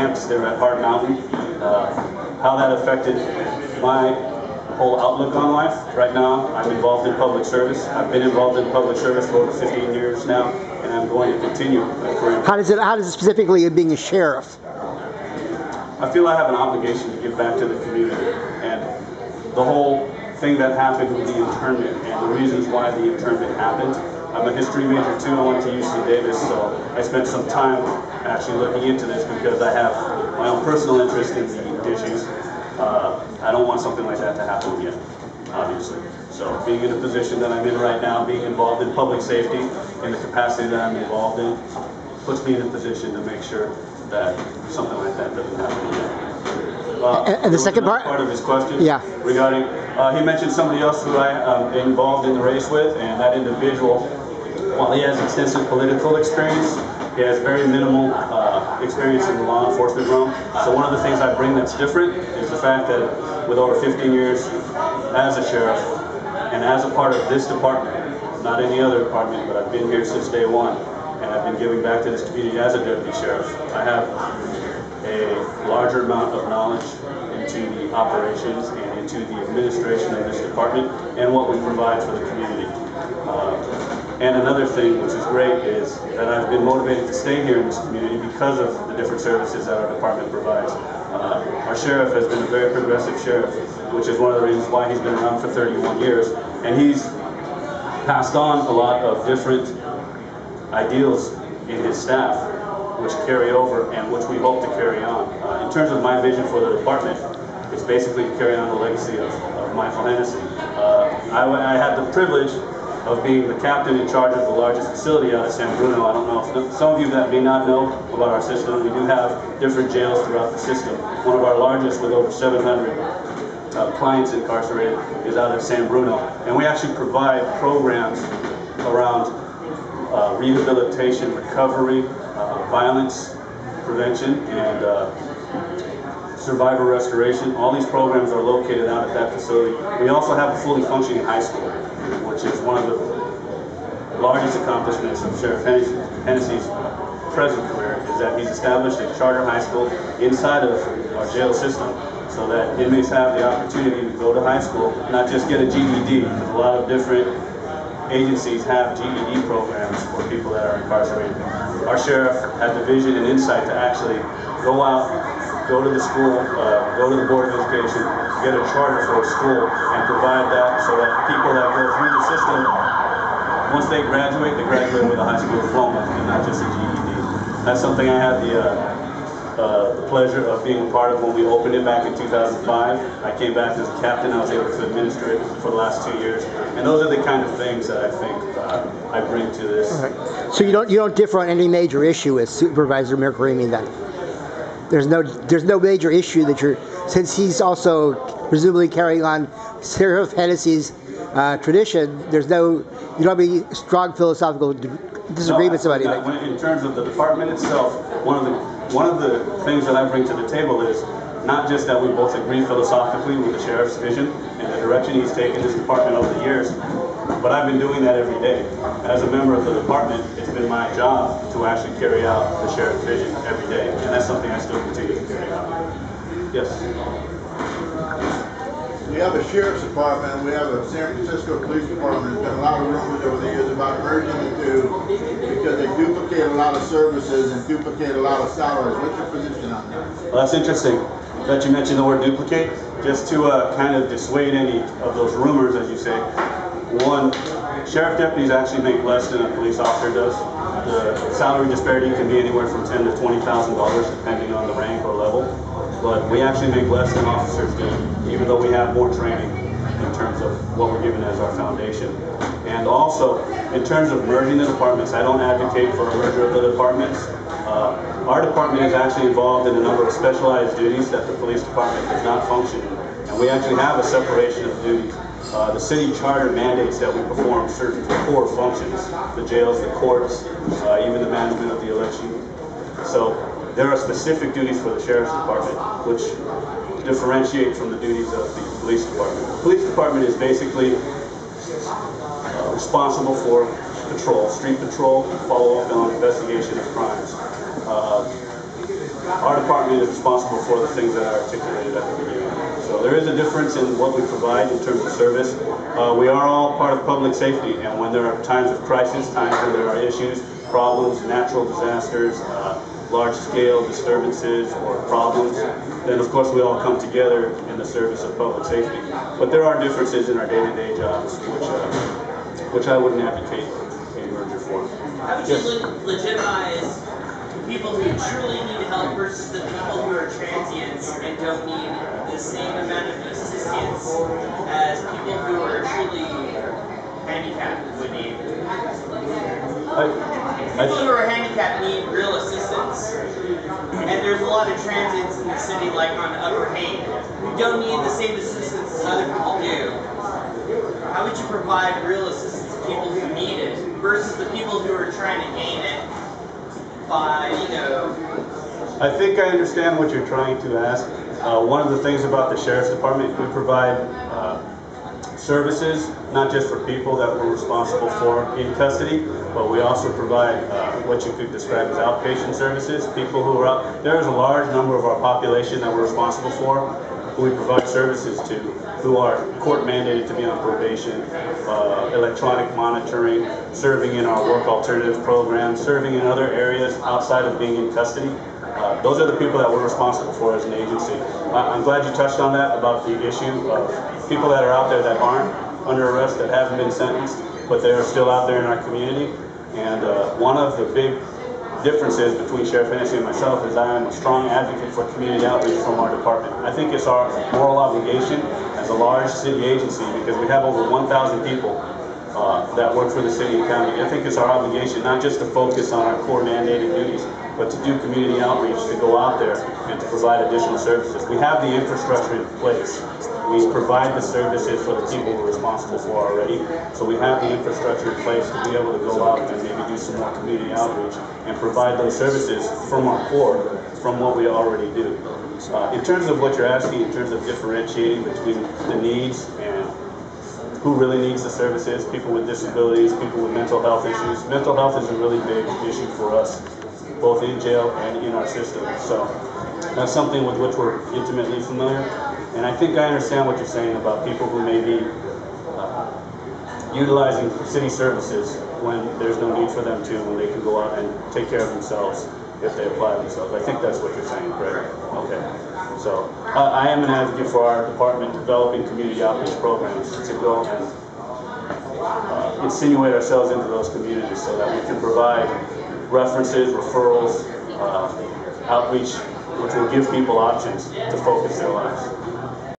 camps there at Hart Mountain, how that affected my whole outlook on life. Right now, I'm involved in public service. I've been involved in public service for over 15 years now, and I'm going to continue my career. How does it specifically being a sheriff? I feel I have an obligation to give back to the community, and the whole thing that happened with the internment and the reasons why the internment happened. I'm a history major too. I went to UC Davis, so I spent some time actually looking into this because I have my own personal interest in the issues. I don't want something like that to happen again, obviously. So being in the position that I'm in right now, being involved in public safety in the capacity that I'm involved in, puts me in a position to make sure that something like that doesn't happen again. And the second part of his question, yeah, regarding he mentioned somebody else who I am involved in the race with, and that individual, while he has extensive political experience, he has very minimal experience in the law enforcement realm. So one of the things I bring that's different is the fact that with over 15 years as a sheriff and as a part of this department, not any other department, but I've been here since day one, and I've been giving back to this community as a deputy sheriff. I have a larger amount of knowledge into the operations and into the administration of this department and what we provide for the community. And another thing which is great is that I've been motivated to stay here in this community because of the different services that our department provides. Our sheriff has been a very progressive sheriff, which is one of the reasons why he's been around for 31 years. And he's passed on a lot of different ideals in his staff, which carry over and which we hope to carry on. In terms of my vision for the department, it's basically to carry on the legacy of Michael Hennessy. I had the privilege of being the captain in charge of the largest facility out of San Bruno. I don't know if some of you that may not know about our system, we do have different jails throughout the system. One of our largest, with over 700 clients incarcerated, is out of San Bruno. And we actually provide programs around rehabilitation, recovery, violence prevention, and survivor restoration. All these programs are located out at that facility. We also have a fully functioning high school, which is one of the largest accomplishments of Sheriff Hennessy's present career, is that he's established a charter high school inside of our jail system so that inmates have the opportunity to go to high school, not just get a GED, because a lot of different agencies have GED programs for people that are incarcerated. Our sheriff had the vision and insight to actually go out, go to the school, go to the Board of Education, get a charter for a school, and provide that so that people that go through the system, once they graduate with a high school diploma and not just a GED. That's something I had the pleasure of being a part of when we opened it back in 2005. I came back as a captain. I was able to administer it for the last 2 years, and those are the kind of things that I think I bring to this. All right. So you don't differ on any major issue with Supervisor Mirkarimi then? There's no major issue that since he's also presumably carrying on Sheriff Hennessy's tradition. You don't have any strong philosophical disagreements about anything. In terms of the department itself, one of the things that I bring to the table is not just that we both agree philosophically with the sheriff's vision and the direction he's taken this department over the years, but I've been doing that every day. As a member of the department, it's been my job to actually carry out the sheriff's vision every day, and that's something I still continue to carry out. Yes? We have a sheriff's department, we have a San Francisco police department. There's been a lot of rumors over the years about merging the two because they duplicate a lot of services and duplicate a lot of salaries. What's your position on that? Well, that's interesting that you mentioned the word duplicate. Just to kind of dissuade any of those rumors, as you say, one, sheriff deputies actually make less than a police officer does. The salary disparity can be anywhere from $10,000 to $20,000 depending on the rank or level. But we actually make less than officers do, even though we have more training in terms of what we're given as our foundation. And also, in terms of merging the departments, I don't advocate for a merger of the departments. Our department is actually involved in a number of specialized duties that the police department does not function in. And we actually have a separation of duties. The city charter mandates that we perform certain core functions, the jails, the courts, even the management of the election. So there are specific duties for the sheriff's department which differentiate from the duties of the police department. The police department is basically responsible for patrol, street patrol, follow-up on investigation of crimes. our department is responsible for the things that I articulated at the beginning. So there is a difference in what we provide in terms of service. We are all part of public safety, and when there are times of crisis, times when there are issues, problems, natural disasters, large-scale disturbances or problems, then of course we all come together in the service of public safety. But there are differences in our day-to-day jobs, which I wouldn't advocate a merger for. How would you legitimize people who truly need help versus the people who are transients and don't need the same amount of assistance as people who are truly handicapped would need? People who are handicapped need real assistance. And there's a lot of transients in the city, like on Upper Haine, who don't need the same assistance as other people do. How would you provide real assistance to people who need it versus the people who are trying to gain it by, I think I understand what you're trying to ask. One of the things about the Sheriff's Department, we provide services, not just for people that we're responsible for in custody, but we also provide what you could describe as outpatient services. People who are out, there is a large number of our population that we're responsible for, who we provide services to, who are court mandated to be on probation, electronic monitoring, serving in our work alternative program, serving in other areas outside of being in custody. Those are the people that we're responsible for as an agency. I'm glad you touched on that, about the issue of people that are out there that aren't under arrest, that haven't been sentenced, but they are still out there in our community. And one of the big differences between Sheriff Hennessy and myself is I am a strong advocate for community outreach from our department. I think it's our moral obligation as a large city agency, because we have over 1,000 people that work for the city and county. I think it's our obligation not just to focus on our core mandated duties, but to do community outreach, to go out there and to provide additional services. We have the infrastructure in place. We provide the services for the people we're responsible for already. So we have the infrastructure in place to be able to go out and maybe do some more community outreach and provide those services from our core, from what we already do. In terms of what you're asking, in terms of differentiating between the needs and who really needs the services, people with disabilities, people with mental health issues. Mental health is a really big issue for us, both in jail and in our system. So that's something with which we're intimately familiar. And I think I understand what you're saying about people who may be utilizing city services when there's no need for them to, when they can go out and take care of themselves if they apply themselves. I think that's what you're saying, correct? Okay. So I am an advocate for our department developing community outreach programs to go and insinuate ourselves into those communities so that we can provide references, referrals, outreach, which will give people options to focus their lives.